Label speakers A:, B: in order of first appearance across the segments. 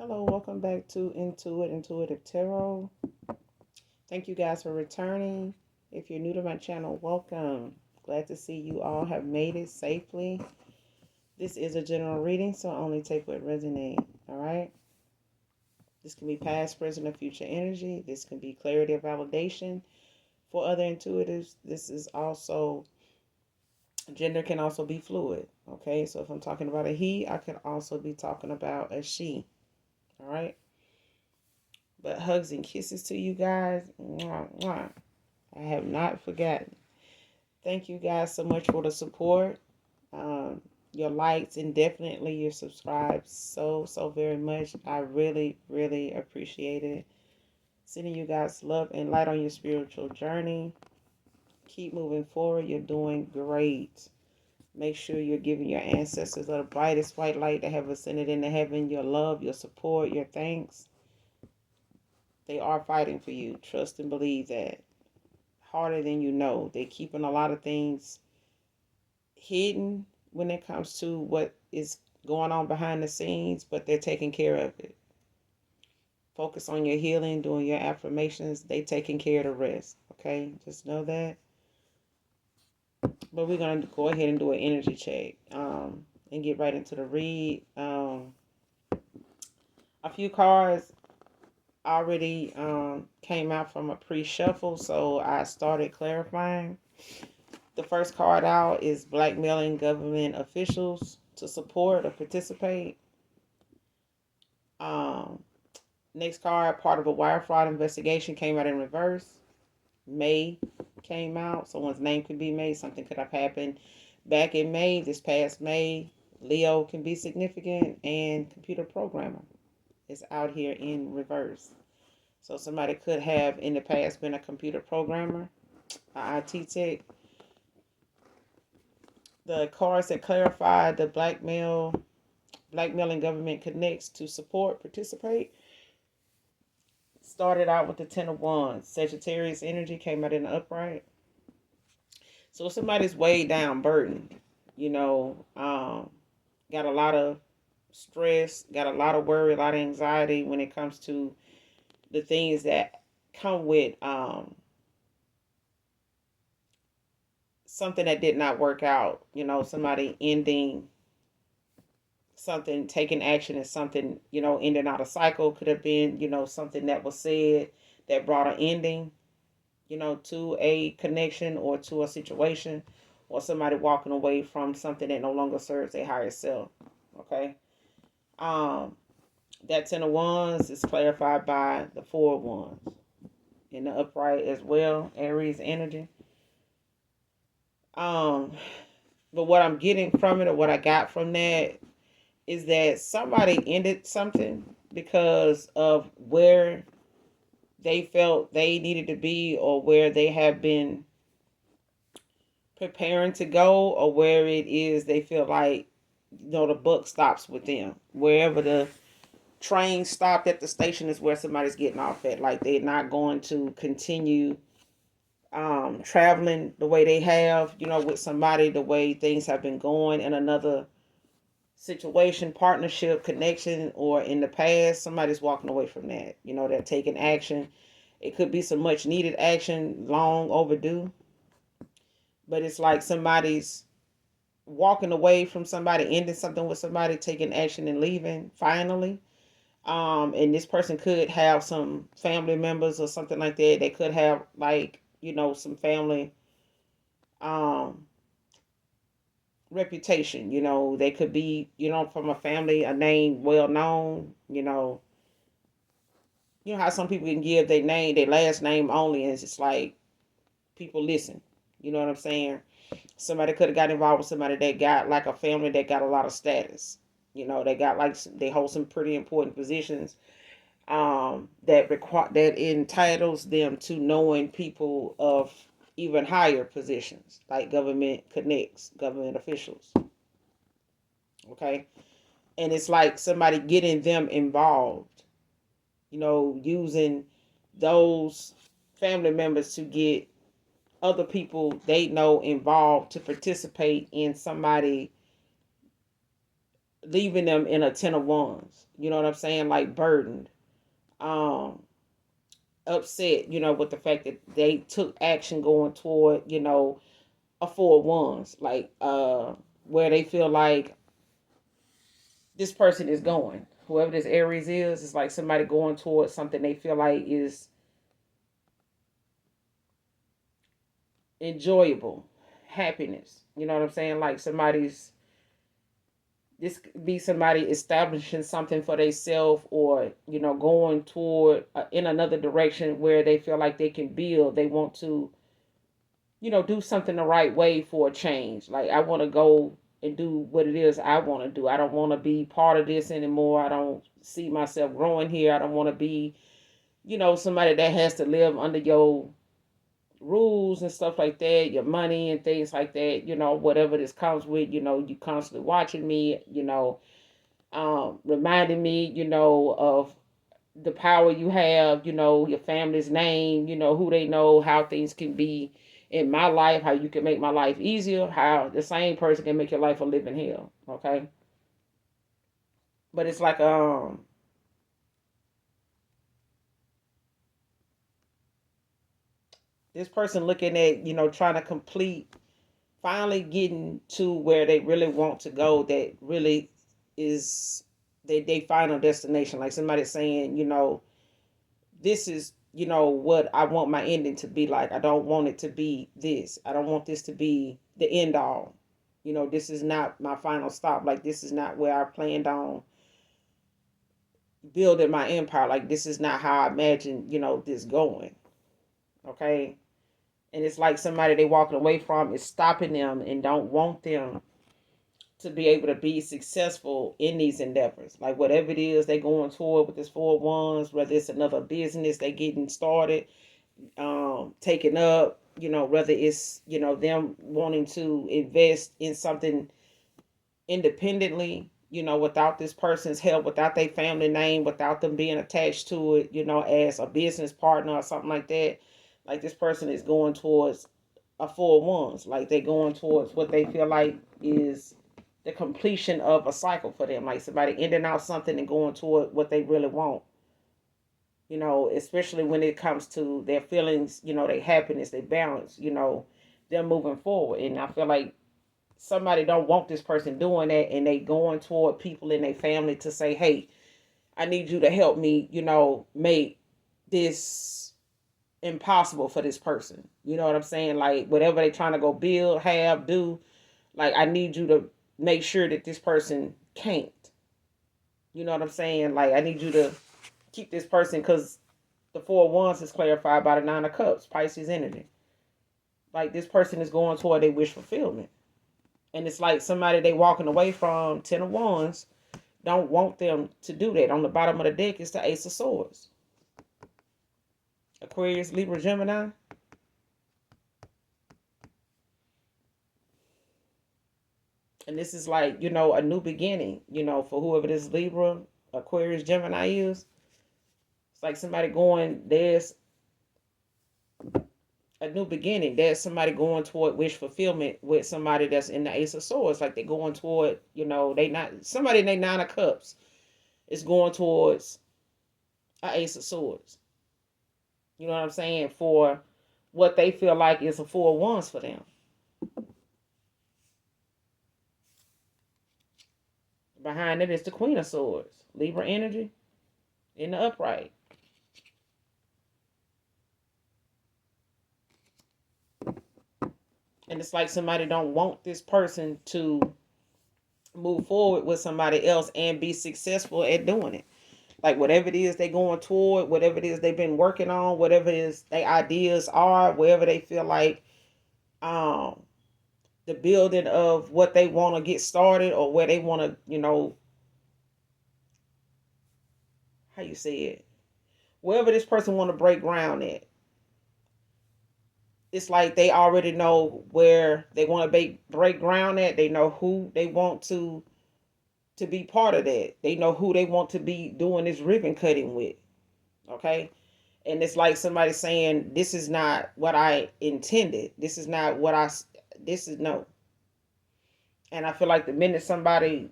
A: Hello, welcome back to Intuitive Tarot. Thank you guys for returning. If you're new to my channel, welcome. Glad to see you all have made it safely. This is a general reading, so only take what resonates. All right. This can be past, present, or future energy. This can be clarity or validation for other intuitives. This is also gender can also be fluid. Okay, so if I'm talking about a he, I could also be talking about a she. All right. But hugs and kisses to you guys. Mwah, mwah. I have not forgotten. Thank you guys so much for the support. Um, your likes and definitely your subscribes so very much. I really appreciate it. Sending you guys love and light on your spiritual journey. Keep moving forward. You're doing great. Make sure you're giving your ancestors the brightest white light that have ascended into heaven. Your love, your support, your thanks. They are fighting for you. Trust and believe that. Harder than you know. They're keeping a lot of things hidden when it comes to what is going on behind the scenes, but they're taking care of it. Focus on your healing, doing your affirmations. They taking care of the rest. Okay, just know that. But we're gonna go ahead and do an energy check, and get right into the read. A few cards already came out from a pre-shuffle, so I started clarifying. The first card out is blackmailing government officials to support or participate. Um, Next card, part of a wire fraud investigation, came out in reverse. May came out. Someone's name could be May. Something could have happened back in May, this past May. Leo can be significant, and computer programmer is out here in reverse. So somebody could have in the past been a computer programmer, a IT tech. The cards that clarify the blackmailing government connects to support, participate. Started out with the Ten of Wands. Sagittarius energy came out in the upright. So somebody's weighed down, burdened, got a lot of stress, got a lot of worry, a lot of anxiety when it comes to the things that come with something that did not work out. Somebody ending something, taking action is something, ending out a cycle. Could have been, something that was said that brought an ending, to a connection or to a situation, or somebody walking away from something that no longer serves their higher self. Okay. Um, that Ten of Wands is clarified by the Four of Wands in the upright as well, Aries energy. Um, but what I'm getting from it, or what I got from that, is that somebody ended something because of where they felt they needed to be, or where they have been preparing to go, or where it is they feel like, the buck stops with them. Wherever the train stopped at the station is where somebody's getting off at. Like, they're not going to continue traveling the way they have, with somebody, the way things have been going in another situation, partnership, connection, or in the past. Somebody's walking away from that. They're taking action. It could be some much needed action, long overdue, but it's like somebody's walking away from somebody, ending something with somebody, taking action and leaving finally. And this person could have some family members or something like that. They could have, like, some family um reputation. They could be, from a family, a name well known. You know how some people can give their name, their last name only, and it's just like people listen. You know what I'm saying? Somebody could have got involved with somebody that got, like, a family that got a lot of status. They got, like, they hold some pretty important positions, that entitles them to knowing people of even higher positions, like government connects, government officials. Okay, and it's like somebody getting them involved, using those family members to get other people they know involved to participate in somebody leaving them in a 10 of wands. You know what I'm saying? Like burdened, um, upset, with the fact that they took action going toward, a 4 of wands. Like, where they feel like this person is going. Whoever this Aries is, it's like somebody going towards something they feel like is enjoyable, happiness. You know what I'm saying? Like this could be somebody establishing something for themselves, or going toward in another direction where they feel like they can build. They want to do something the right way for a change. Like, I want to go and do what it is I want to do. I don't want to be part of this anymore. I don't see myself growing here. I don't want to be somebody that has to live under your rules and stuff like that, your money and things like that, whatever this comes with. You constantly watching me, reminding me, of the power you have, your family's name, who they know, how things can be in my life, how you can make my life easier, how the same person can make your life a living hell. Okay. But it's like, this person looking at, trying to complete, finally getting to where they really want to go, that really is they final destination. Like somebody saying, this is, what I want my ending to be like. I don't want it to be this. I don't want this to be the end all. This is not my final stop. Like, this is not where I planned on building my empire. Like, this is not how I imagined, this going. Okay. And it's like somebody they walking away from is stopping them and don't want them to be able to be successful in these endeavors. Like, whatever it is they going toward with this 4 of wands, whether it's another business they getting started, taking up, whether it's, them wanting to invest in something independently, without this person's help, without their family name, without them being attached to it, as a business partner or something like that. Like, this person is going towards a 4 of wands. Like, they're going towards what they feel like is the completion of a cycle for them. Like somebody ending out something and going toward what they really want. Especially when it comes to their feelings, their happiness, their balance, them moving forward. And I feel like somebody don't want this person doing that, and they going toward people in their family to say, hey, I need you to help me, make this impossible for this person. You know what I'm saying? Like, whatever they trying to go build, have, do, like, I need you to make sure that this person can't. You know what I'm saying? Like, I need you to keep this person, because the 4 of wands is clarified by the 9 of cups, Pisces energy. Like, this person is going toward their wish fulfillment. And it's like somebody they walking away from, 10 of wands, don't want them to do that. On the bottom of the deck is the Ace of Swords. Aquarius, Libra, Gemini. And this is like, a new beginning, for whoever this Libra, Aquarius, Gemini is. It's like somebody going, there's a new beginning. There's somebody going toward wish fulfillment with somebody that's in the Ace of Swords. Like, they're going toward, they not, somebody in their 9 of cups is going towards a Ace of Swords. You know what I'm saying? For what they feel like is a 4 of wands for them. Behind it is the Queen of Swords, Libra energy in the upright. And it's like somebody don't want this person to move forward with somebody else and be successful at doing it. Like, whatever it is they going toward, whatever it is they've been working on, whatever it is their ideas are, wherever they feel like um the building of what they want to get started, or where they want to, how you say it, wherever this person want to break ground at, it's like they already know where they want to break ground at. They know who they want to be part of that. They know who they want to be doing this ribbon cutting with. Okay. And it's like somebody saying, this is not what I intended. This is not what this is no. And I feel like the minute somebody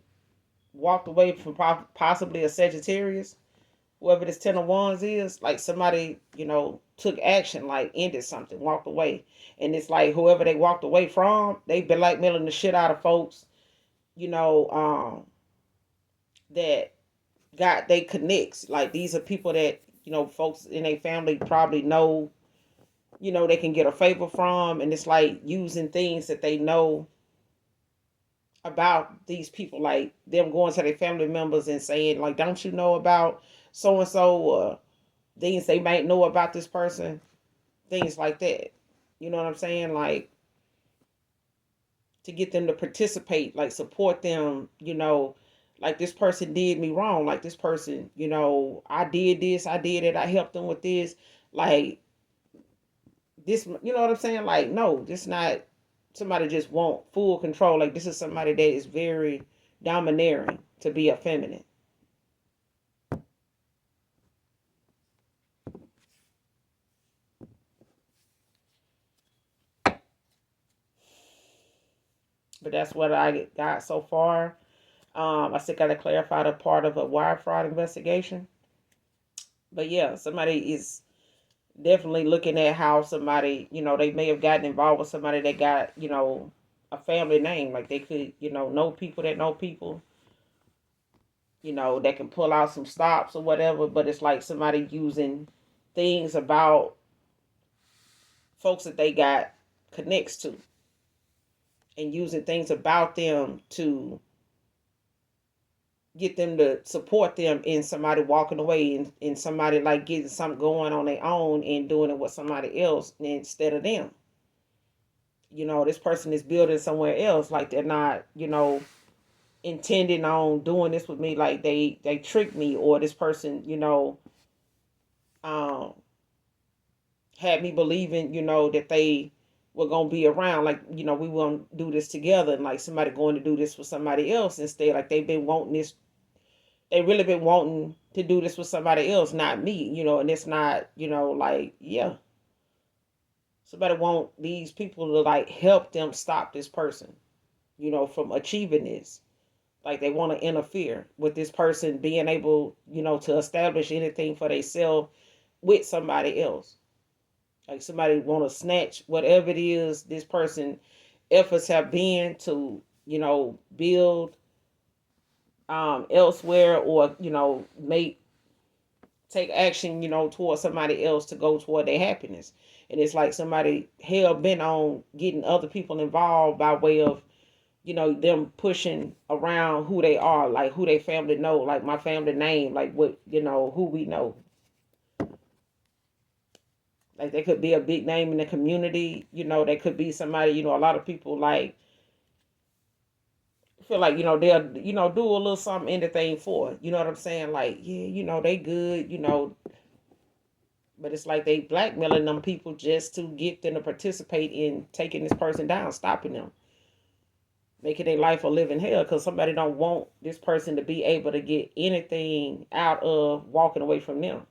A: walked away from possibly a Sagittarius, whoever this Ten of Wands is, like somebody, took action, like ended something, walked away. And it's like whoever they walked away from, they've been like milling the shit out of folks, you know, that got they connects. Like these are people that, folks in their family probably know, they can get a favor from. And it's like using things that they know about these people, like them going to their family members and saying, like, don't you know about so and so, or things they might know about this person, things like that. You know what I'm saying? Like to get them to participate, like support them, like this person did me wrong. Like this person, I did this, I did it, I helped them with this. Like this, you know what I'm saying? Like, no, this not somebody just want full control. Like this is somebody that is very domineering to be a feminine. But that's what I got so far. I still got to clarify the part of a wire fraud investigation. But yeah, somebody is definitely looking at how somebody, they may have gotten involved with somebody that got, a family name. Like they could, know people that know people, that can pull out some stops or whatever. But it's like somebody using things about folks that they got connects to and using things about them to get them to support them in somebody walking away and somebody like getting something going on their own and doing it with somebody else instead of them. This person is building somewhere else, like they're not, intending on doing this with me, like they tricked me, or this person, um had me believing, that they were gonna be around, like, we want to do this together, and like somebody going to do this with somebody else instead. Like they've been wanting this, they really been wanting to do this with somebody else, not me, and it's not, like, yeah, somebody want these people to like help them stop this person, from achieving this. Like they want to interfere with this person being able, to establish anything for themselves with somebody else. Like somebody want to snatch whatever it is this person efforts have been to, build elsewhere, or, make take action, towards somebody else to go toward their happiness. And it's like somebody hell bent on getting other people involved by way of, them pushing around who they are, like who they family know, like my family name, like what, who we know. Like they could be a big name in the community, they could be somebody, a lot of people like feel like, they'll, do a little something, anything for it. You know what I'm saying? Like, yeah, they good, but it's like they blackmailing them people just to get them to participate in taking this person down, stopping them, making their life a living hell, because somebody don't want this person to be able to get anything out of walking away from them,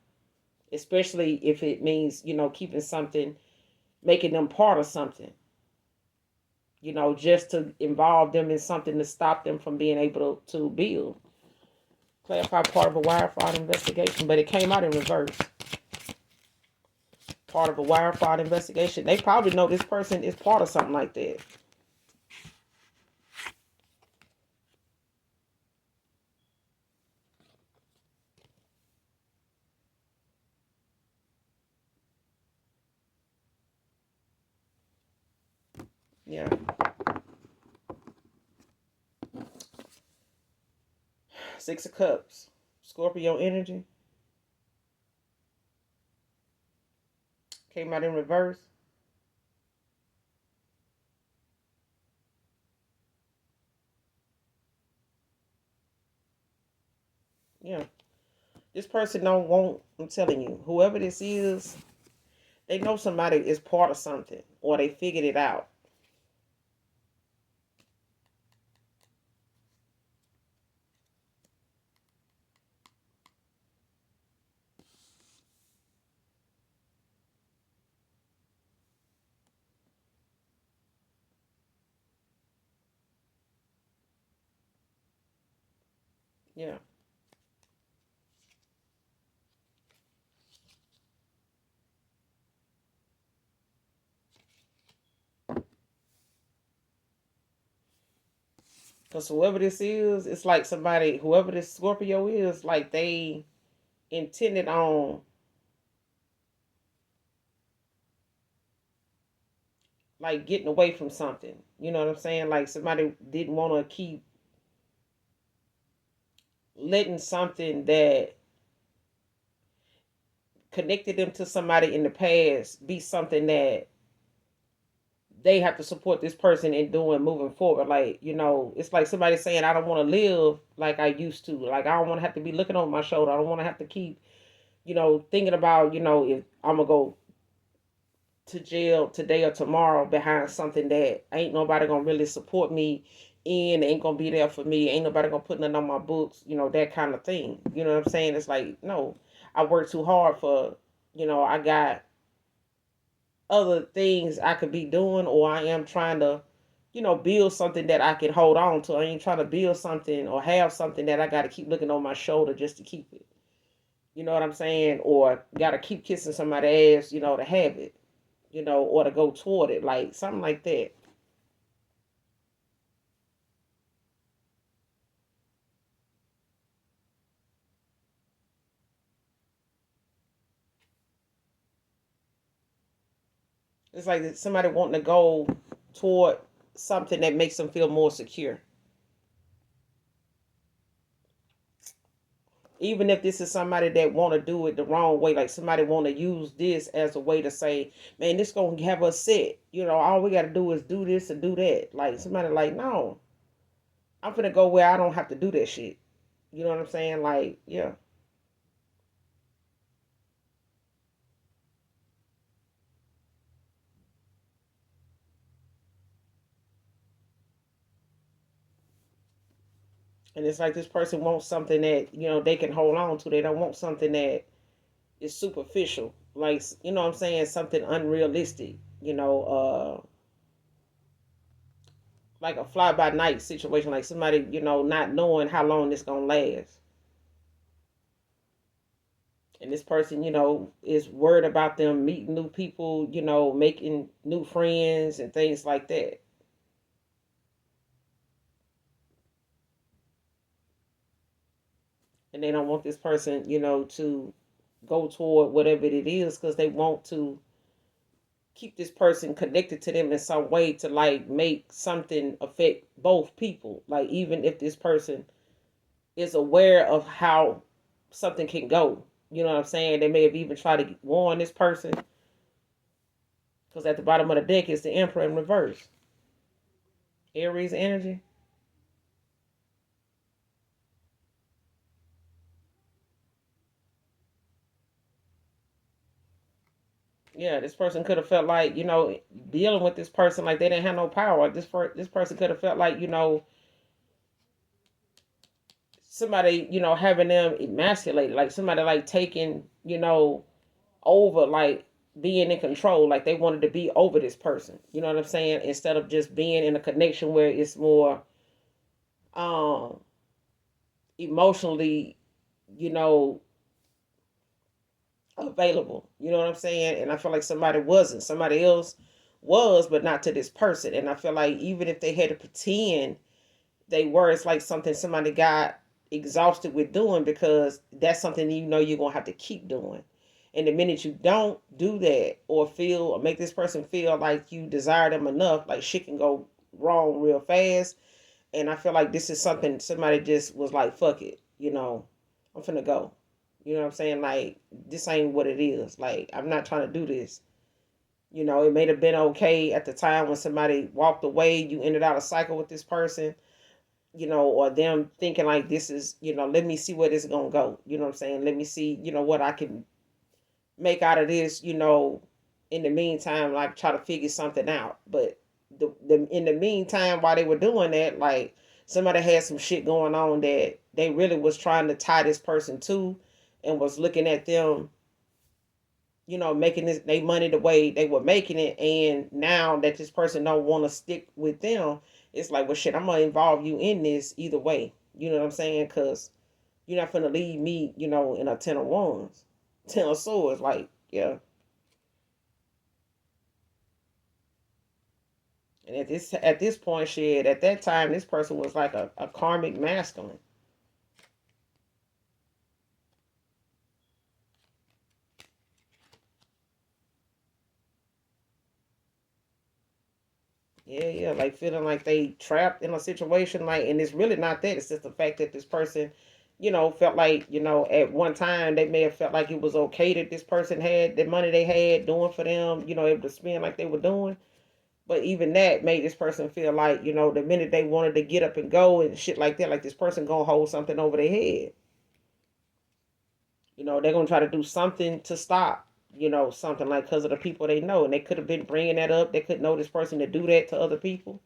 A: especially if it means, keeping something, making them part of something, just to involve them in something to stop them from being able to build. Clarify part of a wire fraud investigation, but it came out in reverse. Part of a wire fraud investigation. They probably know this person is part of something like that. Yeah. Six of Cups. Scorpio energy. Came out in reverse. Yeah. This person don't want, I'm telling you, whoever this is, they know somebody is part of something, or they figured it out. Yeah. Because whoever this is, it's like somebody, whoever this Scorpio is, like they intended on like getting away from something. You know what I'm saying? Like somebody didn't want to keep letting something that connected them to somebody in the past be something that they have to support this person in doing moving forward. Like, it's like somebody saying, I don't want to live like I used to. Like, I don't want to have to be looking over my shoulder. I don't want to have to keep, thinking about, if I'm going to go to jail today or tomorrow behind something that ain't nobody going to really support me in, ain't going to be there for me. Ain't nobody going to put nothing on my books, that kind of thing. You know what I'm saying? It's like, no, I worked too hard for, I got other things I could be doing, or I am trying to, build something that I can hold on to. I ain't trying to build something or have something that I got to keep looking on my shoulder just to keep it. You know what I'm saying? Or got to keep kissing somebody's ass, to have it, or to go toward it, like something like that. It's like somebody wanting to go toward something that makes them feel more secure. Even if this is somebody that want to do it the wrong way, like somebody want to use this as a way to say, man, this gonna have us set, all we got to do is do this and do that. Like somebody like, no, I'm gonna go where I don't have to do that shit. You know what I'm saying? Like, yeah. And it's like this person wants something that they can hold on to. They don't want something that is superficial, like, what I'm saying, something unrealistic, like a fly by night situation, like somebody, not knowing how long it's gonna last. And this person, is worried about them meeting new people, making new friends and things like that. And they don't want this person, to go toward whatever it is, because they want to keep this person connected to them in some way to like make something affect both people. Like, even if this person is aware of how something can go, you know what I'm saying? They may have even tried to warn this person, because at the bottom of the deck is the Emperor in reverse. Aries energy. Yeah, this person could have felt like, dealing with this person like they didn't have no power. This person could have felt like, somebody, having them emasculated, like somebody like taking, over, like being in control, like they wanted to be over this person. You know what I'm saying? Instead of just being in a connection where it's more um emotionally, you know, available. You know what I'm saying? And I feel like somebody wasn't. Somebody else was, but not to this person. And I feel like even if they had to pretend they were, it's like something somebody got exhausted with doing, because that's something you're gonna have to keep doing. And the minute you don't do that, or feel, or make this person feel like you desire them enough, like shit can go wrong real fast. And I feel like this is something somebody just was like, fuck it, I'm finna go. You know what I'm saying? Like, this ain't what it is. Like, I'm not trying to do this. It may have been okay at the time when somebody walked away, you ended out a cycle with this person, or them thinking like, this is, let me see where this is gonna go. You know what I'm saying? Let me see, what I can make out of this, in the meantime, like try to figure something out. But the in the meantime, while they were doing that, like somebody had some shit going on that they really was trying to tie this person to, and was looking at them, making this they money the way they were making it. And now that this person don't want to stick with them, it's like, well, shit, I'm gonna involve you in this either way. You know what I'm saying? Because You're not finna leave me, in a 10 of wands, 10 of swords. Like, yeah. And at this point, shit, at that time, this person was like a karmic masculine. Yeah, yeah, like feeling like they trapped in a situation, like, and it's really not that. It's just the fact that this person, felt like, at one time they may have felt like it was okay that this person had the money they had doing for them, able to spend like they were doing. But even that made this person feel like, the minute they wanted to get up and go and shit like that, like this person gonna hold something over their head. They're gonna try to do something to stop, something like because of the people they know, and they could have been bringing that up. They could know this person to do that to other people.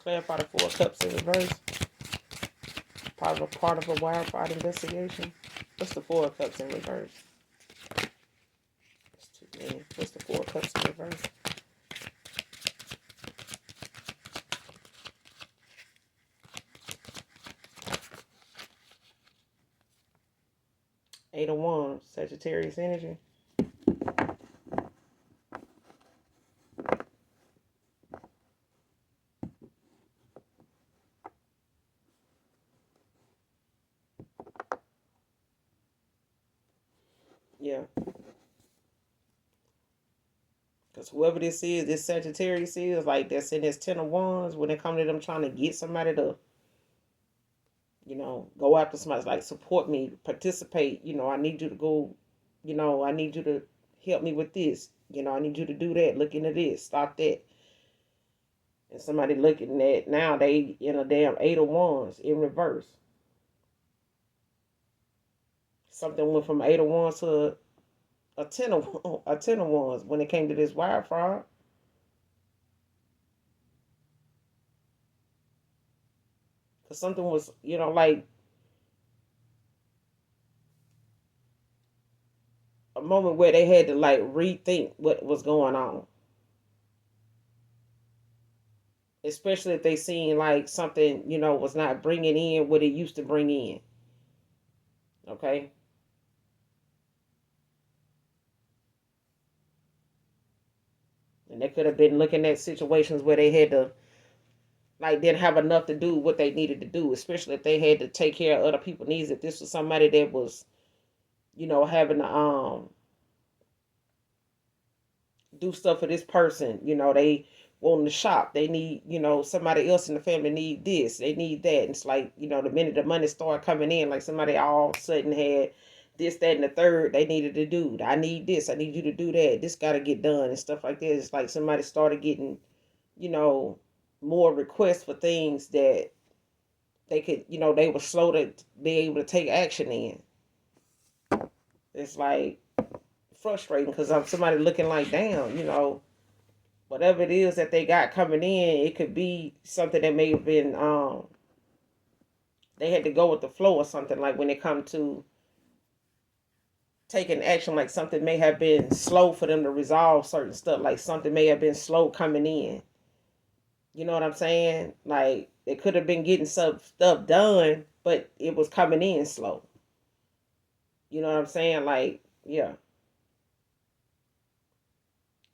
A: Clarify the Four of Cups in reverse. Part of a wire fraud investigation. What's the Four of Cups in reverse? That's too many. What's the Four of Cups in reverse? Eight of Wands, Sagittarius energy. Yeah. Because whoever this is, this Sagittarius is, like, that's in this 10 of Wands, when it comes to them trying to get somebody to, go after somebody, like, support me, participate, I need you to go, I need you to help me with this, I need you to do that, look into this, stop that. And somebody looking at, now they in a damn 8 of Wands in reverse. Something went from 8 of Wands to a 10 of Wands when it came to this wire fraud. Because something was, like a moment where they had to like rethink what was going on. Especially if they seen like something, was not bringing in what it used to bring in. Okay. And they could have been looking at situations where they had to, like, didn't have enough to do what they needed to do, especially if they had to take care of other people's needs. If this was somebody that was, having to do stuff for this person. They want to shop. They need, somebody else in the family need this. They need that. And it's like, the minute the money started coming in, like somebody all of a sudden had this, that, and the third they needed to do. I need this. I need you to do that. This got to get done and stuff like that. It's like somebody started getting, you know, more requests for things that they could, they were slow to be able to take action in. It's like frustrating because I'm somebody looking like, damn, whatever it is that they got coming in, it could be something that may have been they had to go with the flow or something, like when it come to taking action, like something may have been slow for them to resolve certain stuff, like something may have been slow coming in. You know what I'm saying? Like they could have been getting some stuff done, but it was coming in slow. You know what I'm saying? Like, yeah,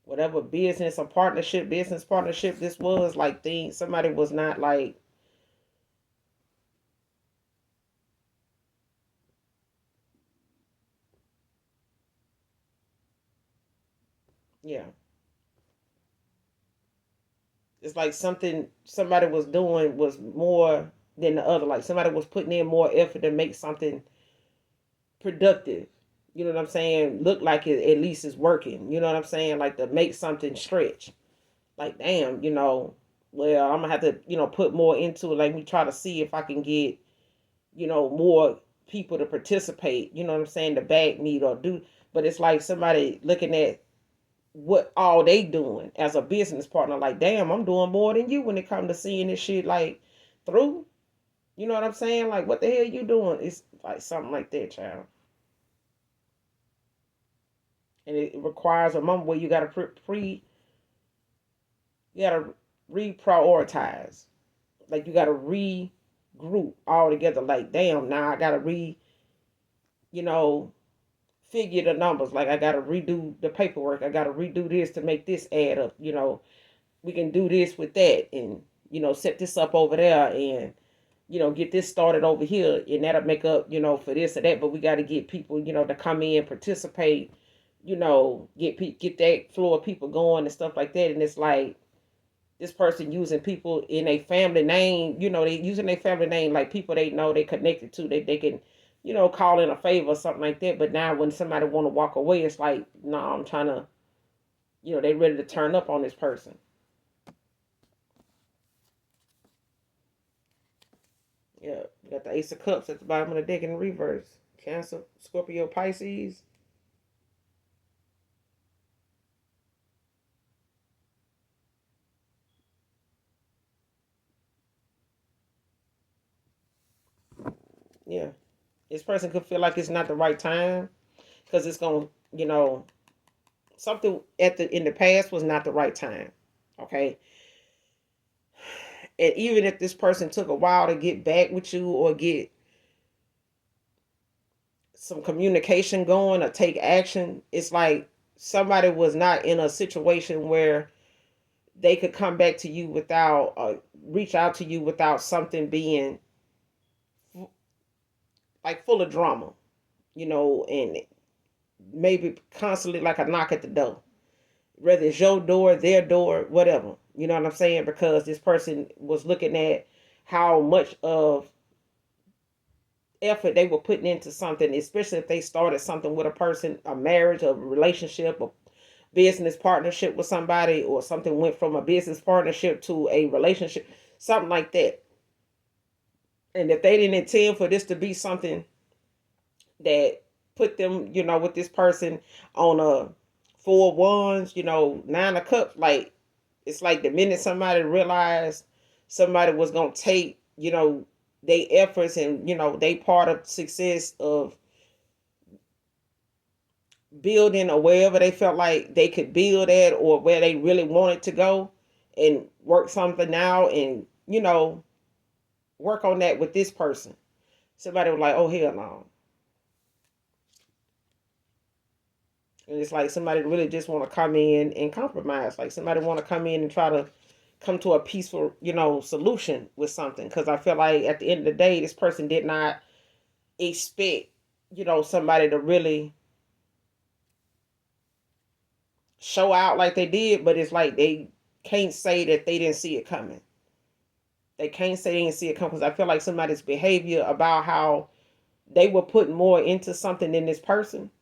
A: whatever business partnership this was, like things somebody was not like, yeah. It's like something somebody was doing was more than the other. Like somebody was putting in more effort to make something productive. You know what I'm saying? Look like it at least is working. You know what I'm saying? Like to make something stretch. Like damn, well I'm gonna have to, put more into it. Like me try to see if I can get, more people to participate. You know what I'm saying? To back me or do. But it's like somebody looking at what all they doing as a business partner. Like, damn, I'm doing more than you when it comes to seeing this shit like through. You know what I'm saying? Like, what the hell you doing? It's like something like that, child. And it requires a moment where you got to You gotta reprioritize. Like you gotta regroup all together. Like, damn, now I gotta you know, figure the numbers. Like I gotta redo the paperwork. I gotta redo this to make this add up. We can do this with that, and set this up over there, and get this started over here, and that'll make up, for this or that. But we got to get people, to come in, participate, get that flow of people going and stuff like that. And it's like this person using people in a family name, they using their family name like people they know they connected to, they can, call in a favor or something like that. But now when somebody want to walk away, it's like, no, I'm trying to, they ready to turn up on this person. Yeah, you got the Ace of Cups at the bottom of the deck in reverse. Cancer, Scorpio, Pisces. Yeah, this person could feel like it's not the right time because it's going, something in the past was not the right time. Okay, and even if this person took a while to get back with you or get some communication going or take action, it's like somebody was not in a situation where they could come back to you without reach out to you without something being like full of drama, and maybe constantly like a knock at the door, whether it's your door, their door, whatever. You know what I'm saying? Because this person was looking at how much of effort they were putting into something, especially if they started something with a person, a marriage, a relationship, a business partnership with somebody, or something went from a business partnership to a relationship, something like that. And if they didn't intend for this to be something that put them, with this person on a 4 of Wands, 9 of Cups, like it's like the minute somebody realized somebody was gonna take, they efforts and they part of success of building or wherever they felt like they could build at or where they really wanted to go and work something out and work on that with this person. Somebody was like, oh hell no. And it's like somebody really just want to come in and compromise. Like somebody want to come in and try to come to a peaceful, solution with something. Because I feel like at the end of the day, this person did not expect, somebody to really show out like they did. But it's like they can't say that they didn't see it coming. They can't say they didn't see it coming because I feel like somebody's behavior about how they were putting more into something than this person,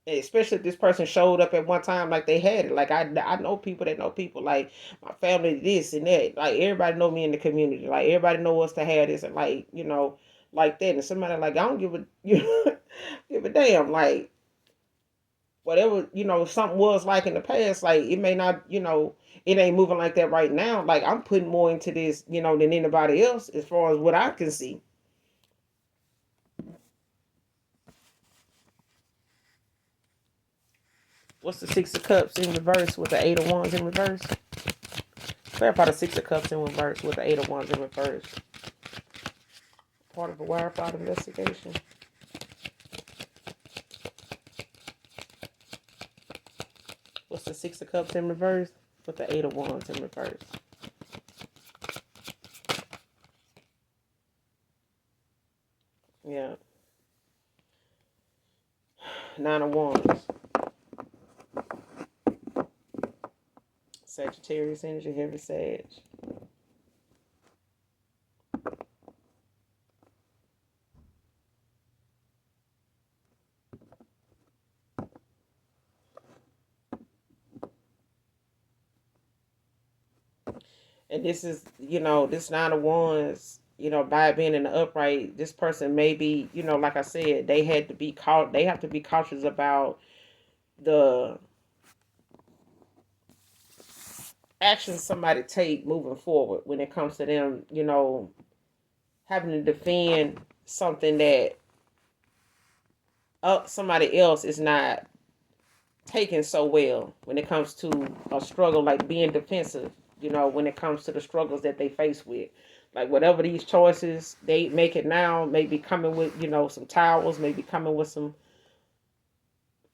A: especially if this person showed up at one time like they had it. Like I know people that know people, like my family, this and that. Like everybody know me in the community. Like everybody know us to have this and like like that. And somebody like I don't give a give a damn. Like whatever something was like in the past. Like it may not it ain't moving like that right now. Like I'm putting more into this than anybody else as far as what I can see. What's the Six of Cups in reverse with the Eight of Wands in reverse? Clarify the Six of Cups in reverse with the Eight of Wands in reverse. Part of a wire fraud investigation. What's the Six of Cups in reverse with the Eight of Wands in reverse? Yeah. Nine of Wands. Sagittarius energy, heavy Sag. And this is, this Nine of Wands, by being in the upright, this person may be, like I said, they had to be caught. They have to be cautious about the actions somebody take moving forward when it comes to them, having to defend something that somebody else is not taken so well when it comes to a struggle, like being defensive, when it comes to the struggles that they face with. Like whatever these choices they make it now, maybe coming with, some towels, maybe coming with some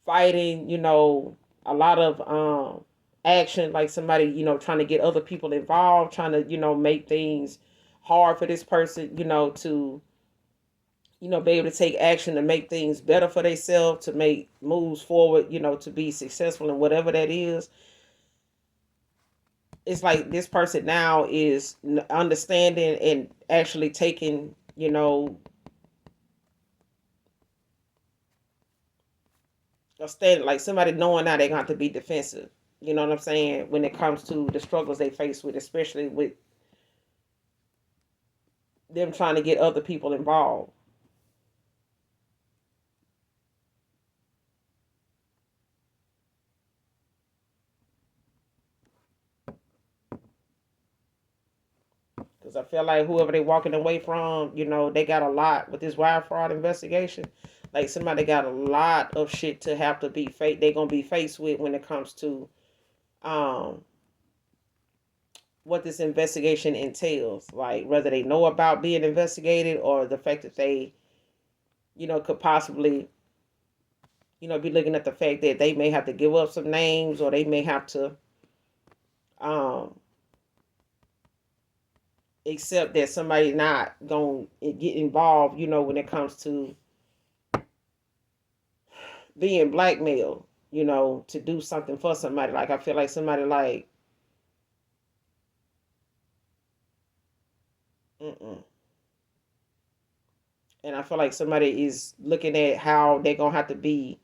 A: fighting, a lot of action, like somebody, trying to get other people involved, trying to, make things hard for this person, to be able to take action to make things better for themselves, to make moves forward, to be successful in whatever that is. It's like this person now is understanding and actually taking, a stand, like somebody knowing now they're going to have to be defensive. You know what I'm saying? When it comes to the struggles they face with, especially with them trying to get other people involved. Because I feel like whoever they walking away from, they got a lot with this wire fraud investigation. Like somebody got a lot of shit to have to be they gonna be faced with when it comes to um what this investigation entails. Like whether they know about being investigated or the fact that they, could possibly, be looking at the fact that they may have to give up some names, or they may have to um accept that somebody not gonna get involved, when it comes to being blackmailed, to do something for somebody. Like I feel like somebody like, mm-mm. And I feel like somebody is looking at how they're gonna have to be.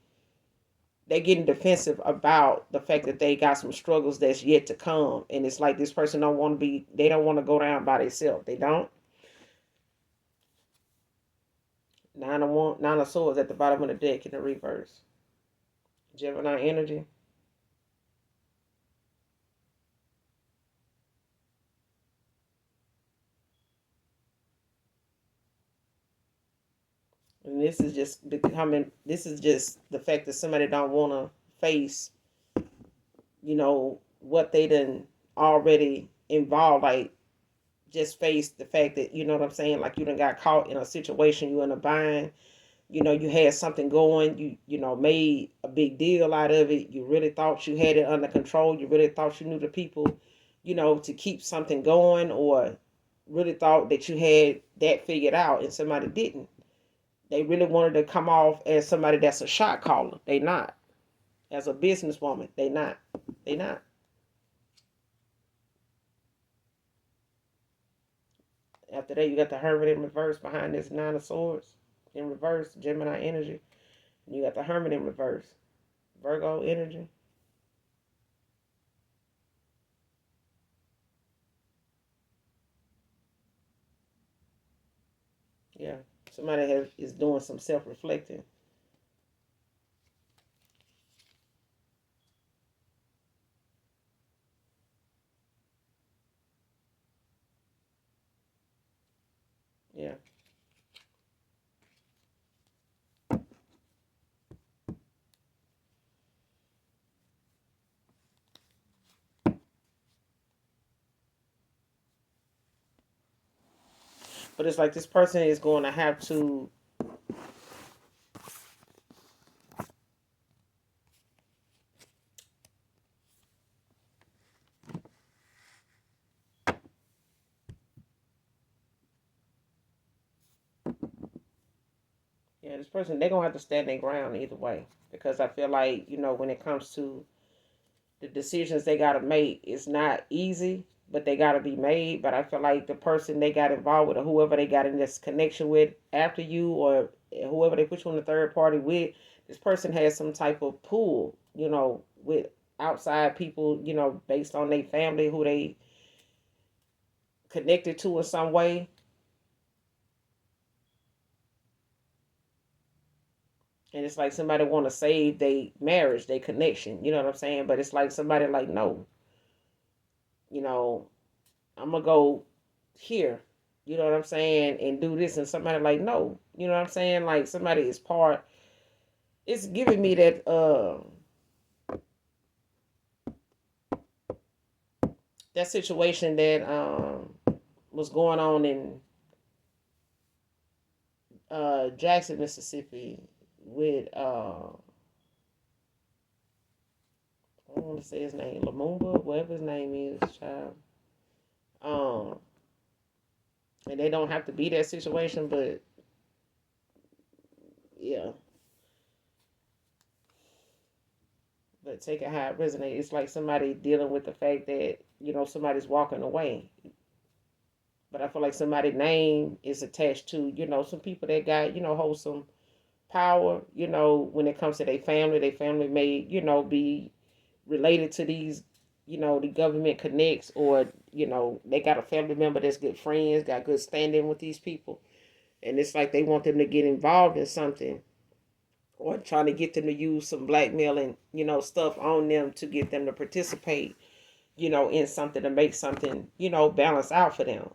A: They're getting defensive about the fact that they got some struggles that's yet to come, and it's like this person don't want to be. They don't want to go down by themselves. They don't. Nine of swords at the bottom of the deck in the reverse. Gemini energy. And this is just becoming. This is just the fact that somebody don't want to face, what they done already involved. Like just face the fact that, you know what I'm saying, like you done got caught in a situation, you in a bind, you had something going, you made a big deal out of it, you really thought you had it under control, you really thought you knew the people, to keep something going, or really thought that you had that figured out, and somebody didn't. They really wanted to come off as somebody that's a shot caller. They not. As a businesswoman, they not. They not. After that, you got the Hermit in reverse behind this Nine of Swords in reverse, Gemini energy. And you got the Hermit in reverse, Virgo energy. Yeah, somebody is doing some self reflecting. Yeah, but it's like this person is going to have to. Yeah, this person, they're gonna have to stand their ground either way, because I feel like, when it comes to the decisions they gotta make, it's not easy, but they gotta be made. But I feel like the person they got involved with, or whoever they got in this connection with after you, or whoever they put you in the third party with, this person has some type of pull, with outside people, based on their family, who they connected to in some way. And it's like somebody want to save their marriage, their connection. You know what I'm saying? But it's like somebody like, no, you know, I'm gonna go here. You know what I'm saying? And do this, and somebody like, no. You know what I'm saying? Like somebody is part. It's giving me that. that situation that was going on in Jackson, Mississippi, with I don't want to say his name, Lumumba, whatever his name is, child. Um, and they don't have to be that situation, but yeah, but take it how it resonates. It's like somebody dealing with the fact that somebody's walking away, but I feel like somebody's name is attached to some people that got hold some power. When it comes to their family may be related to these, the government connects, or they got a family member that's good friends, got good standing with these people, and it's like they want them to get involved in something, or trying to get them to use some blackmailing, stuff on them to get them to participate, in something to make something, balance out for them.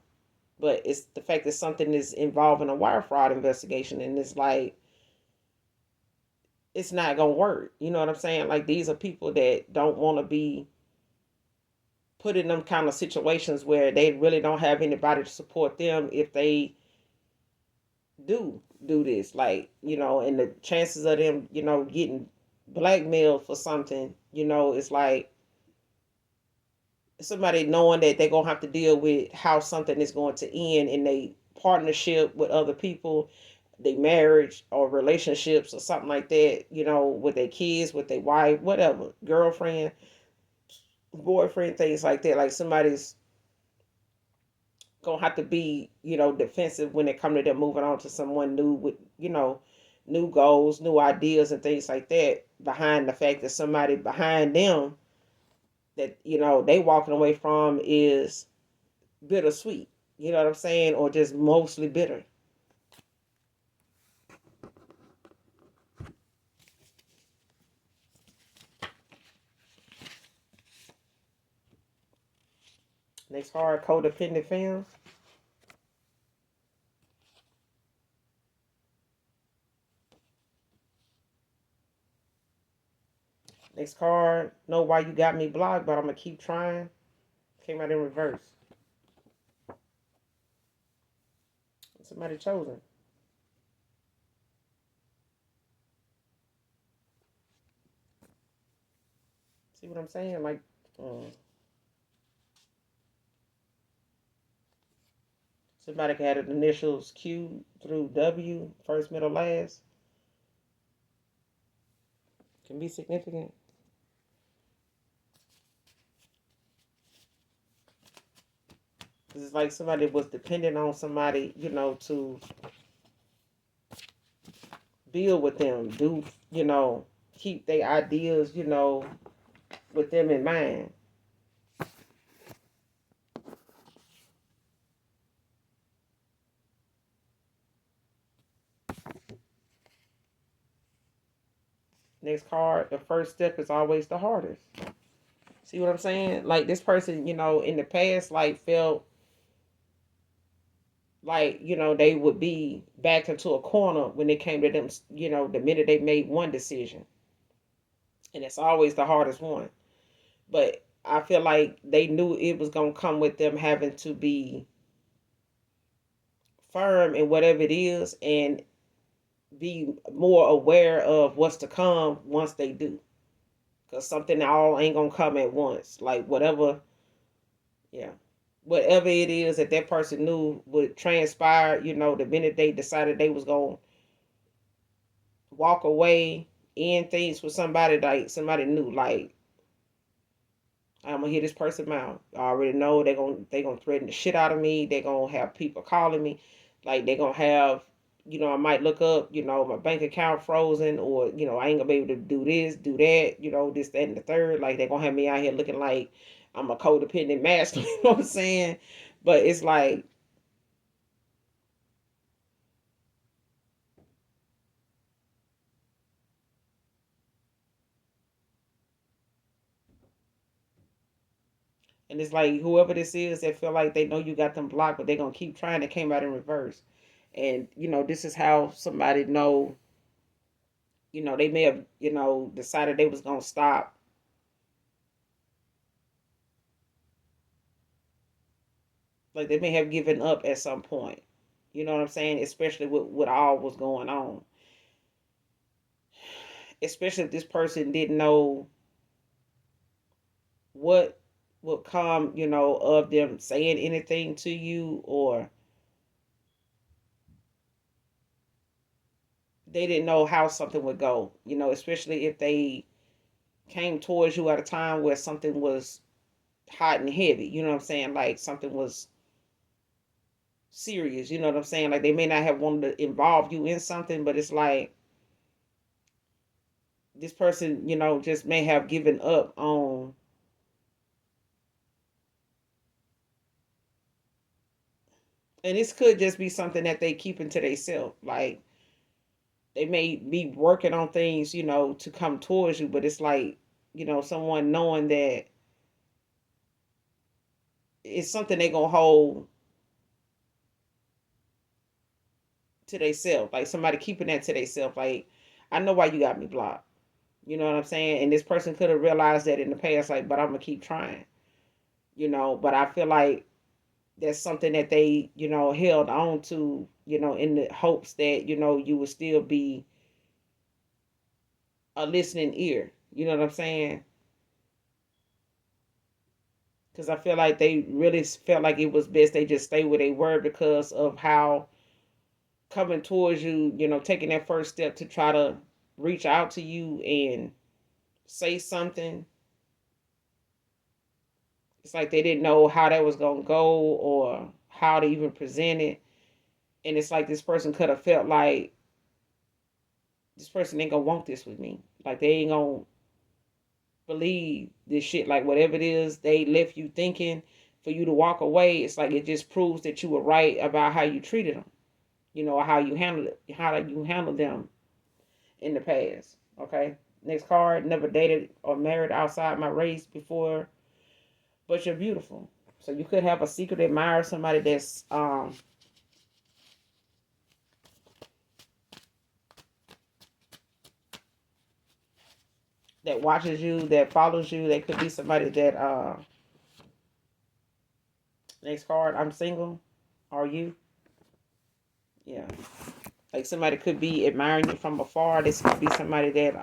A: But it's the fact that something is involving a wire fraud investigation, and it's like it's not gonna work. You know what I'm saying? Like, these are people that don't want to be put in them kind of situations where they really don't have anybody to support them if they do this. Like, and the chances of them, getting blackmailed for something, it's like somebody knowing that they're gonna have to deal with how something is going to end in a partnership with other people, their marriage or relationships or something like that, with their kids, with their wife, whatever, girlfriend, boyfriend, things like that. Like, somebody's gonna have to be, defensive when it comes to them moving on to someone new with, new goals, new ideas, and things like that. Behind the fact that somebody behind them that they walking away from is bittersweet. You know what I'm saying, or just mostly bitter. Next card, codependent fans. Next card, know why you got me blocked, but I'm gonna keep trying. Came out in reverse. Somebody chosen. See what I'm saying? Like, um, somebody can have the initials Q through W, first, middle, last. Can be significant. It's like somebody was dependent on somebody, to build with them, do, keep their ideas, with them in mind. Next card, the first step is always the hardest. See what I'm saying? Like, this person, in the past, like, felt like, they would be backed into a corner when it came to them, the minute they made one decision. And it's always the hardest one. But I feel like they knew it was going to come with them having to be firm in whatever it is, and be more aware of what's to come once they do. Because something all ain't going to come at once. Like, whatever, yeah. Whatever it is that that person knew would transpire, the minute they decided they was going to walk away, end things with somebody, like somebody knew, like, I'm gonna hear this person mouth. I already know they gonna threaten the shit out of me. They gonna have people calling me, like they gonna have, I might look up, my bank account frozen, or I ain't gonna be able to do this, do that, this, that, and the third. Like, they gonna have me out here looking like I'm a codependent master. You know what I'm saying? But it's like, and it's like whoever this is that feel like they know you got them blocked, but they gonna keep trying. It came out in reverse, and this is how somebody know. They may have decided they was gonna stop Like they may have given up at some point. You know what I'm saying? Especially with what all was going on. Especially if this person didn't know what would come, of them saying anything to you, or they didn't know how something would go, especially if they came towards you at a time where something was hot and heavy, you know what I'm saying? Like something was serious, you know what I'm saying? Like they may not have wanted to involve you in something, but it's like this person, just may have given up on, and this could just be something that they keep into themselves. Like they may be working on things, to come towards you, but it's like, someone knowing that it's something they gonna hold to themselves. Like somebody keeping that to themselves. Like, I know why you got me blocked. You know what I'm saying? And this person could have realized that in the past, like, but I'm gonna keep trying. But I feel like that's something that they, held on to, in the hopes that, you would still be a listening ear. You know what I'm saying? Because I feel like they really felt like it was best they just stay where they were because of how coming towards you, taking that first step to try to reach out to you and say something. It's like they didn't know how that was going to go or how to even present it. And it's like this person could have felt like this person ain't going to want this with me. Like they ain't going to believe this shit. Like whatever it is they left you thinking for you to walk away, it's like it just proves that you were right about how you treated them. Or how you handled it, how you handled them in the past. Okay. Next card. Never dated or married outside my race before, but you're beautiful. So you could have a secret admirer, somebody that's that watches you, that follows you. They could be somebody that next card. I'm single. Are you? Yeah. Like somebody could be admiring you from afar. This could be somebody that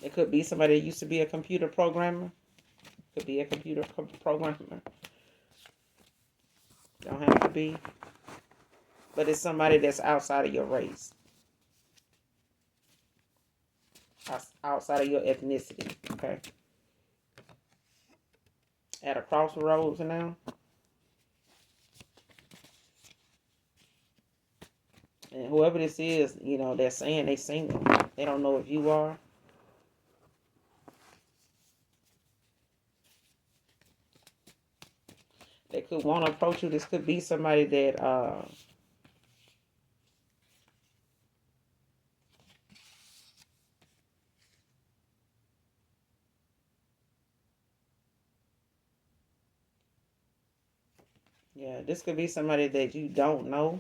A: it could be somebody that used to be a computer programmer. Could be a computer programmer. Don't have to be. But it's somebody that's outside of your race. Outside of your ethnicity. Okay. At a crossroads now. And whoever this is, they're saying they single. They don't know if you are. They could want to approach you. This could be somebody that yeah, this could be somebody that you don't know.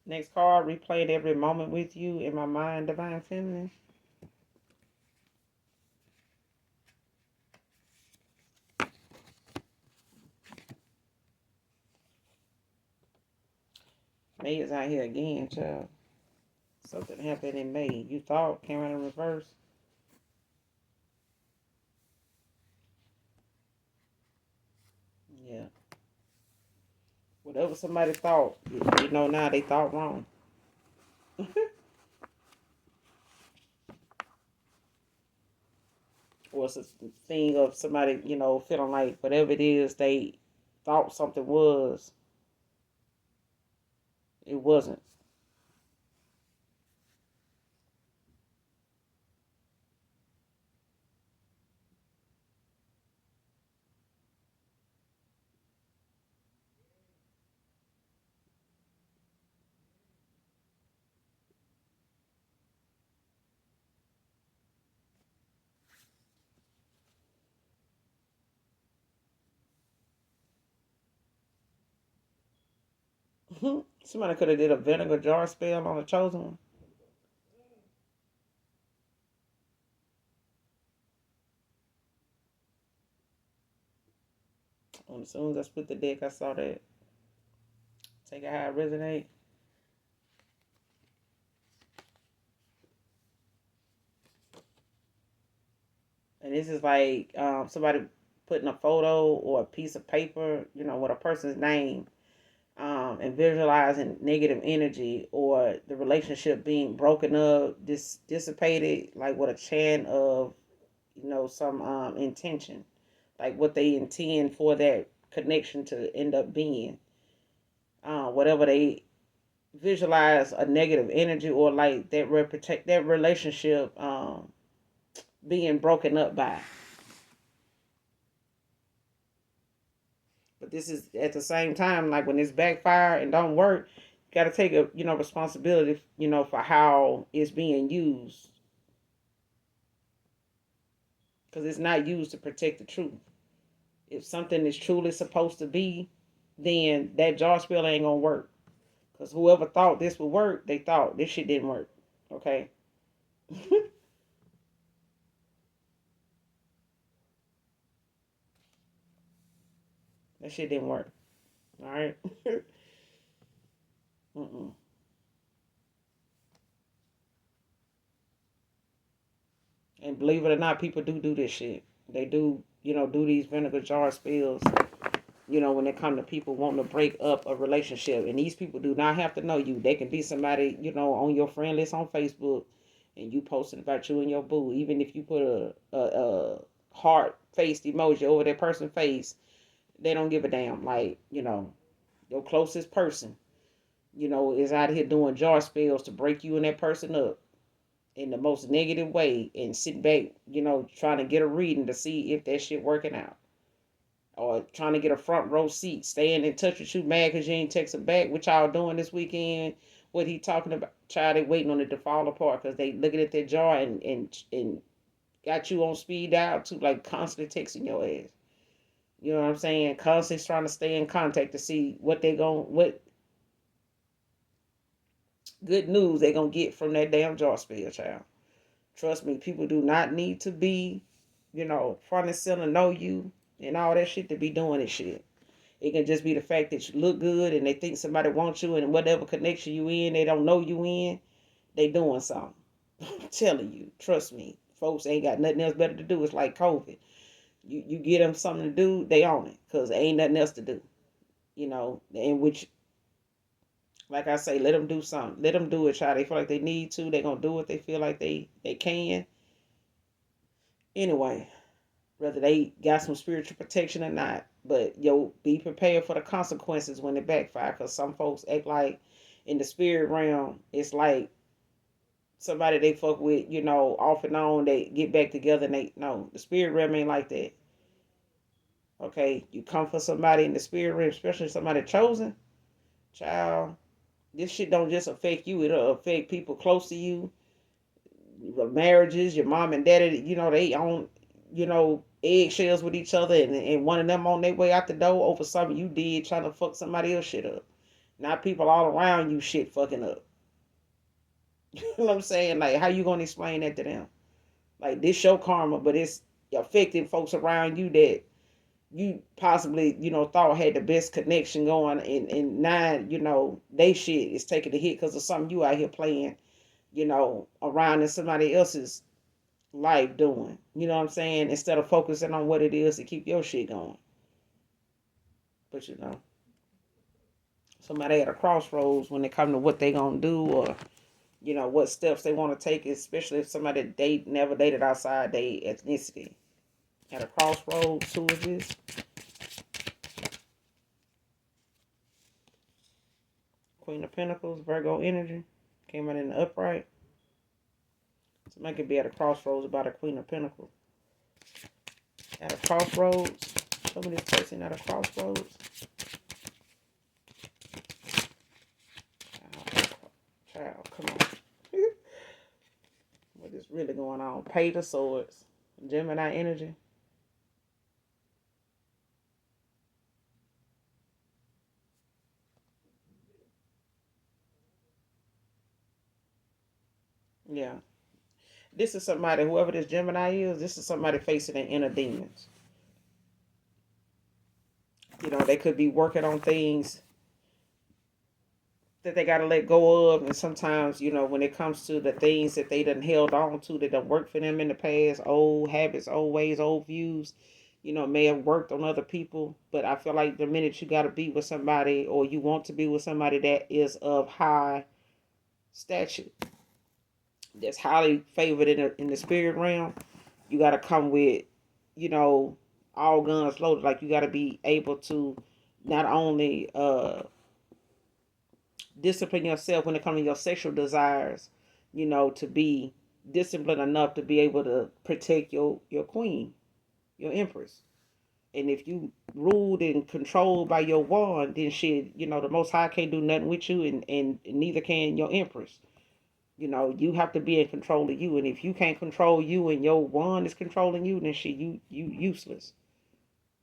A: Next card, replayed every moment with you in my mind, Divine Feminine. May is out here again, child. Something happened in May. You thought came out in reverse. Yeah. Whatever somebody thought, now they thought wrong. Or it's a thing of somebody, feeling like whatever it is they thought something was, it wasn't. Somebody could have did a vinegar jar spell on the chosen one. As soon as I split the deck, I saw that. Take it how it resonate. And this is like somebody putting a photo or a piece of paper, with a person's name, and visualizing negative energy or the relationship being broken up, dissipated, like with a chant of, some intention, like what they intend for that connection to end up being. Whatever they visualize a negative energy or like that relationship being broken up by. But this is at the same time, like when it's backfire and don't work, you got to take a responsibility, for how it's being used, because it's not used to protect the truth. If something is truly supposed to be, then that jar spell ain't gonna work. Because whoever thought this would work, they thought this shit didn't work. Okay. That shit didn't work. All right. Mm-mm. And believe it or not, people do this shit. They do, do these vinegar jar spills, when it come to people wanting to break up a relationship. And these people do not have to know you. They can be somebody, on your friend list on Facebook, and you posting about you and your boo. Even if you put a heart-faced emoji over that person's face, they don't give a damn. Like, your closest person, is out here doing jar spells to break you and that person up in the most negative way, and sit back, trying to get a reading to see if that shit working out. Or trying to get a front row seat, staying in touch with you, mad because you ain't texting back. What y'all doing this weekend? What he talking about? Child, they waiting on it to fall apart because they looking at their jar and got you on speed dial too, like constantly texting your ass. You know what I'm saying? Constantly trying to stay in contact to see what good news they gonna get from that damn jar spill, child. Trust me, people do not need to be, front and center, know you and all that shit to be doing this shit. It can just be the fact that you look good and they think somebody wants you, and whatever connection you in, they don't know you in, they doing something. I'm telling you, trust me. Folks ain't got nothing else better to do. It's like COVID. You get them something to do, they own it because ain't nothing else to do. In which, like I say, let them do something. Let them do it, child. They feel like they need to. They gonna do what they feel like they can. Anyway, whether they got some spiritual protection or not. But be prepared for the consequences when it backfire. Because some folks act like in the spirit realm, it's like somebody they fuck with, off and on, they get back together and they, no, the spirit realm ain't like that. Okay, you come for somebody in the spirit realm, especially somebody chosen, child. This shit don't just affect you; it'll affect people close to you, your marriages, your mom and daddy. They own, eggshells with each other, and one of them on their way out the door over something you did trying to fuck somebody else shit up. Not people all around you shit fucking up. You know what I'm saying? Like, how you gonna explain that to them? Like, this show karma, but it's affecting folks around you that you possibly, thought had the best connection going, and now, they shit is taking a hit because of something you out here playing, around in somebody else's life doing. You know what I'm saying? Instead of focusing on what it is to keep your shit going. But somebody at a crossroads when it comes to what they gonna do, or what steps they want to take, especially if somebody they never dated outside their ethnicity. At a crossroads, who is this? Queen of Pentacles, Virgo energy, came out in the upright. Somebody could be at a crossroads about a Queen of Pentacles. At a crossroads. Show me this person at a crossroads. Child, come on. What is really going on? Page of Swords. Gemini energy. Yeah. This is somebody, whoever this Gemini is, this is somebody facing their inner demons. They could be working on things that they got to let go of. And sometimes, when it comes to the things that they done held on to that done worked for them in the past, old habits, old ways, old views, may have worked on other people. But I feel like the minute you got to be with somebody, or you want to be with somebody that is of high stature, that's highly favored in the spirit realm, you got to come with, you know, all guns loaded. Like, you got to be able to not only discipline yourself when it comes to your sexual desires, to be disciplined enough to be able to protect your queen, your empress. And if you ruled and controlled by your wand, then shit, the Most High can't do nothing with you, and neither can your empress. You have to be in control of you, and if you can't control you and your wand is controlling you, then shit, you useless.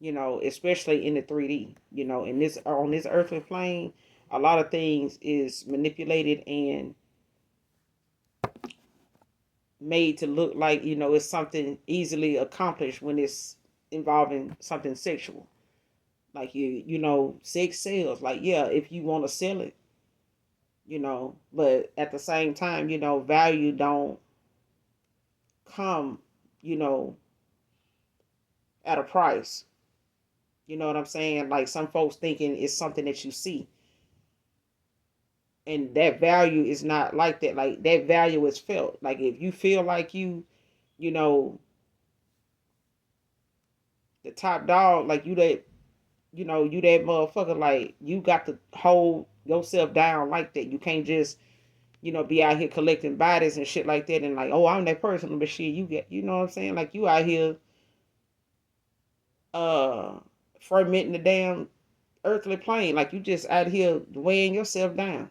A: Especially in the 3D. In this on this earthly plane, a lot of things is manipulated and made to look like it's something easily accomplished when it's involving something sexual. Like, sex sells. Like, yeah, if you want to sell it, but at the same time, value don't come, you know, at a price. You know what I'm saying? Like, some folks thinking it's something that you see. And that value is not like that. Like, that value is felt. Like, if you feel like you know, the top dog, like you that motherfucker, like, you got to hold yourself down like that. You can't just, be out here collecting bodies and shit like that and like, oh, I'm that person, but shit, you get, you know what I'm saying? Like, you out here uh fermenting the damn earthly plane. Like, you just out here weighing yourself down.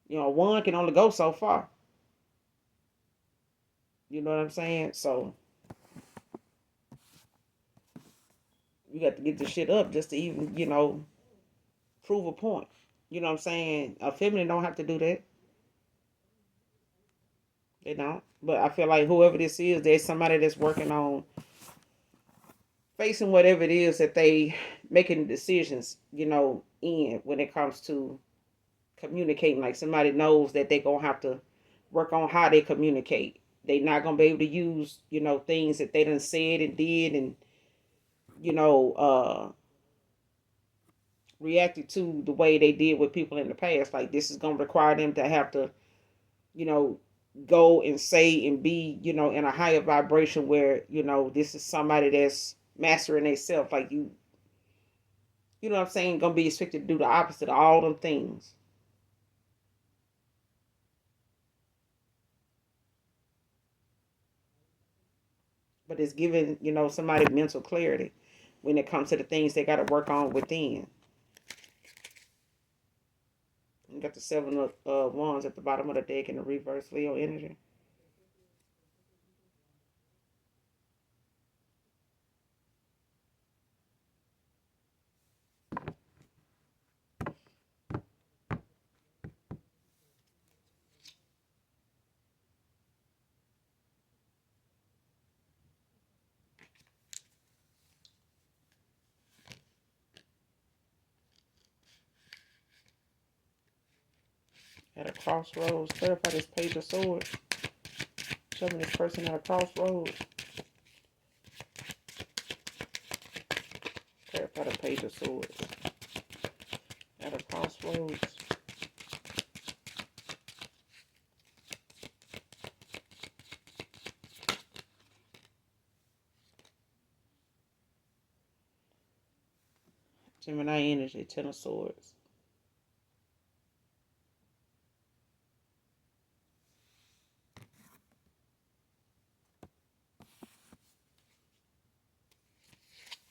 A: One can only go so far. You know what I'm saying? So you got to get the shit up just to even, prove a point. You know what I'm saying? A feminine don't have to do that. They don't. But I feel like whoever this is, there's somebody that's working on facing whatever it is that they making decisions, in when it comes to communicating. Like, somebody knows that they gonna have to work on how they communicate. They not gonna be able to use, things that they done said and did and, you know, uh reacted to the way they did with people in the past. Like, this is gonna require them to have to, you know, go and say and be, in a higher vibration where, this is somebody that's mastering themselves. Like, you know what I'm saying, gonna be expected to do the opposite of all them things. But it's giving, somebody mental clarity when it comes to the things they gotta work on within. You got the seven of wands at the bottom of the deck in the reverse Leo energy. At a crossroads. Clarify this page of swords. Show me this person at a crossroads. Clarify the page of swords. At a crossroads. Gemini energy, Ten of Swords.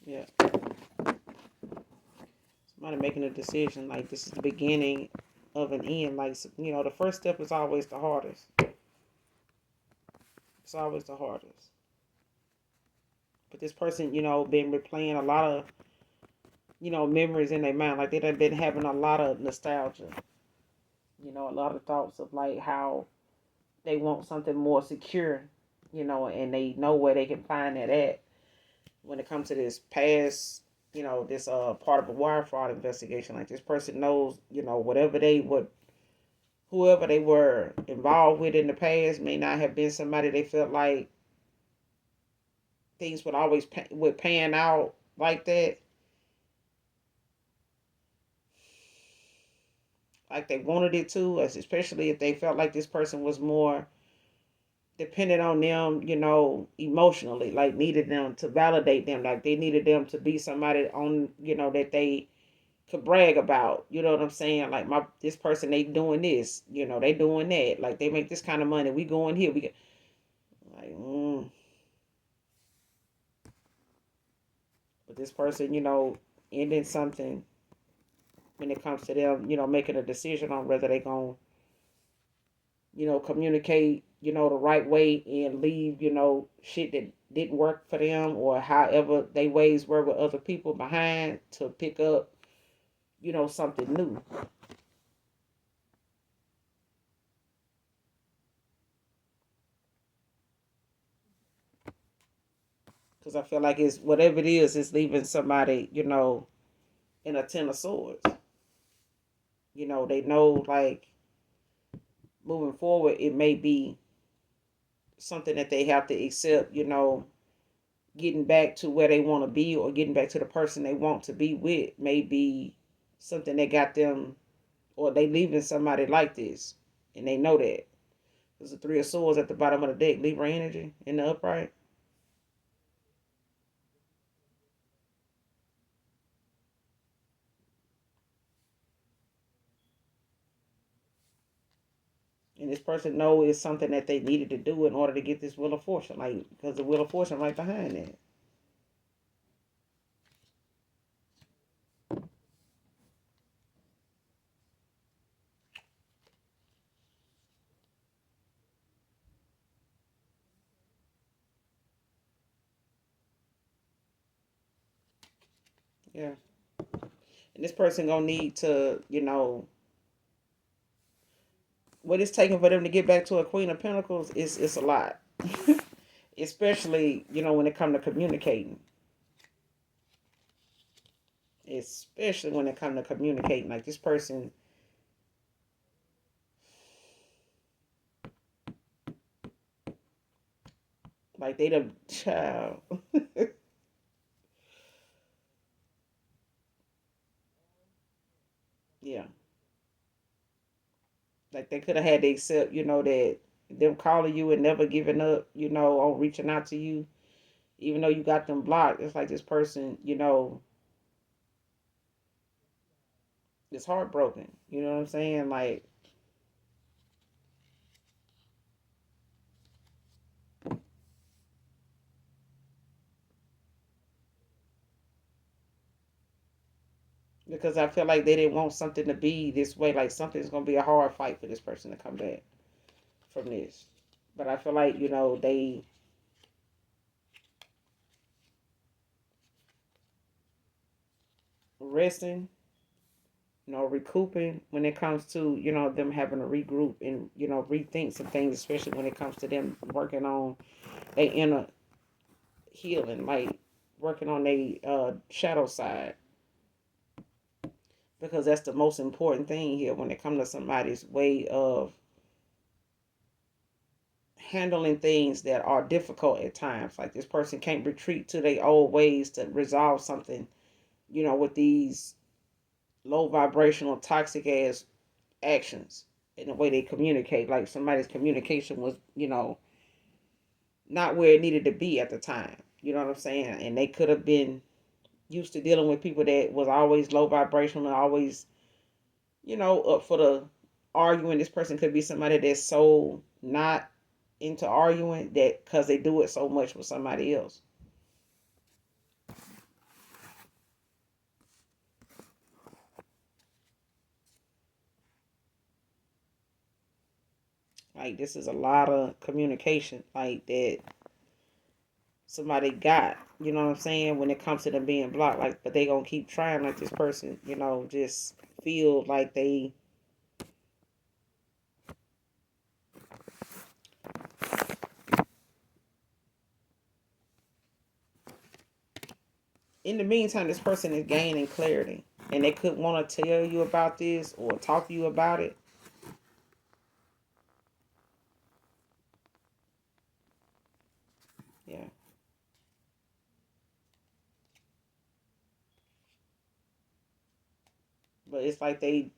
A: Yeah. Somebody making a decision. Like, this is the beginning of an end. Like, the first step is always the hardest. It's always the hardest. But this person, been replaying a lot of, memories in their mind. Like, they done been having a lot of nostalgia. A lot of thoughts of, like, how they want something more secure, and they know where they can find that at when it comes to this past, this part of a wire fraud investigation. Like this person knows, whatever they would, whoever they were involved with in the past may not have been somebody they felt like things would always would pan out like that, like they wanted it to, especially if they felt like this person was more dependent on them, emotionally, like needed them to validate them, like they needed them to be somebody on, that they could brag about. You know what I'm saying? Like this person, they doing this, they doing that, like they make this kind of money. We going here, we get like, but this person, ending something when it comes to them, making a decision on whether they gonna, communicate, the right way and leave, shit that didn't work for them or however they ways were with other people behind to pick up, something new. Because I feel like it's whatever it is, it's leaving somebody, in a ten of swords. They know like moving forward, it may be something that they have to accept, getting back to where they want to be or getting back to the person they want to be with may be something that got them, or they leaving somebody like this and they know that. There's the three of swords at the bottom of the deck, Libra energy in the upright. And this person know it's something that they needed to do in order to get this wheel of fortune, like because the wheel of fortune right behind it. Yeah. And this person gonna need to, what it's taking for them to get back to a Queen of Pentacles is it's a lot. Especially, when it comes to communicating. Especially when it comes to communicating. Like this person, like they the child. Yeah. Like they could have had to accept, that them calling you and never giving up, on reaching out to you, even though you got them blocked. It's like this person, is heartbroken. You know what I'm saying? Like, because I feel like they didn't want something to be this way. Like something's gonna be a hard fight for this person to come back from this. But I feel like, they resting, recouping when it comes to, them having to regroup and, rethink some things, especially when it comes to them working on their inner healing, like working on their shadow side. Because that's the most important thing here when it comes to somebody's way of handling things that are difficult at times. Like this person can't retreat to their old ways to resolve something, with these low vibrational, toxic ass actions in the way they communicate. Like somebody's communication was, not where it needed to be at the time. You know what I'm saying? And they could have been used to dealing with people that was always low vibrational and always, up for the arguing. This person could be somebody that's so not into arguing that because they do it so much with somebody else. Like this is a lot of communication like that somebody got, you know what I'm saying, when it comes to them being blocked. Like, but they gonna keep trying. Like this person, just feel like they in the meantime, this person is gaining clarity, and they could want to tell you about this or talk to you about it. Yeah. But it's like they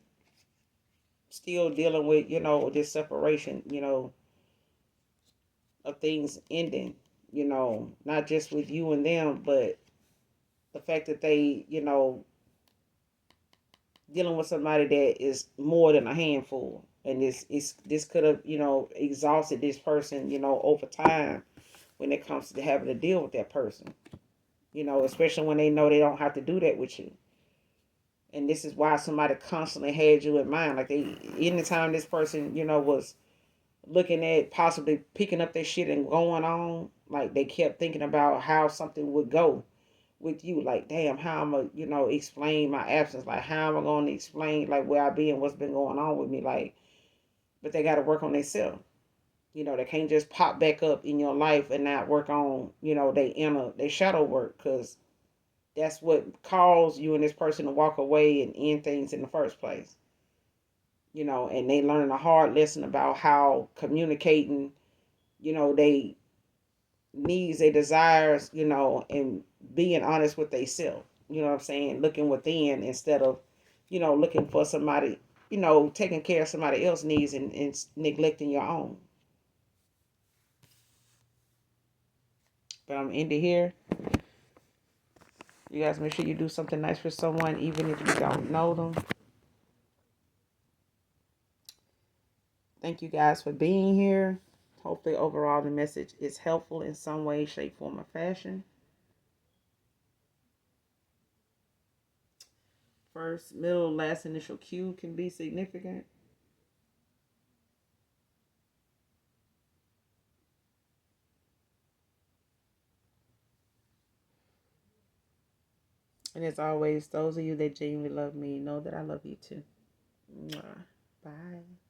A: still dealing with, this separation, of things ending, not just with you and them, but the fact that they, dealing with somebody that is more than a handful. And this could have, exhausted this person, over time when it comes to having to deal with that person, especially when they know they don't have to do that with you. And this is why somebody constantly had you in mind. Like anytime this person, was looking at possibly picking up their shit and going on, like they kept thinking about how something would go with you. Like, damn, how I'm gonna, explain my absence. Like, how am I gonna explain like where I be and what's been going on with me? Like, but they got to work on themselves. They can't just pop back up in your life and not work on, they shadow work, because that's what caused you and this person to walk away and end things in the first place. And they learn a hard lesson about how communicating, they needs, their desires, and being honest with themselves. You know what I'm saying? Looking within instead of, looking for somebody, taking care of somebody else's needs and neglecting your own. But I'm ending here. You guys make sure you do something nice for someone, even if you don't know them. Thank you guys for being here. Hopefully, overall, the message is helpful in some way, shape, form, or fashion. First, middle, last initial Q can be significant. And as always, those of you that genuinely love me know that I love you too. Mwah. Bye.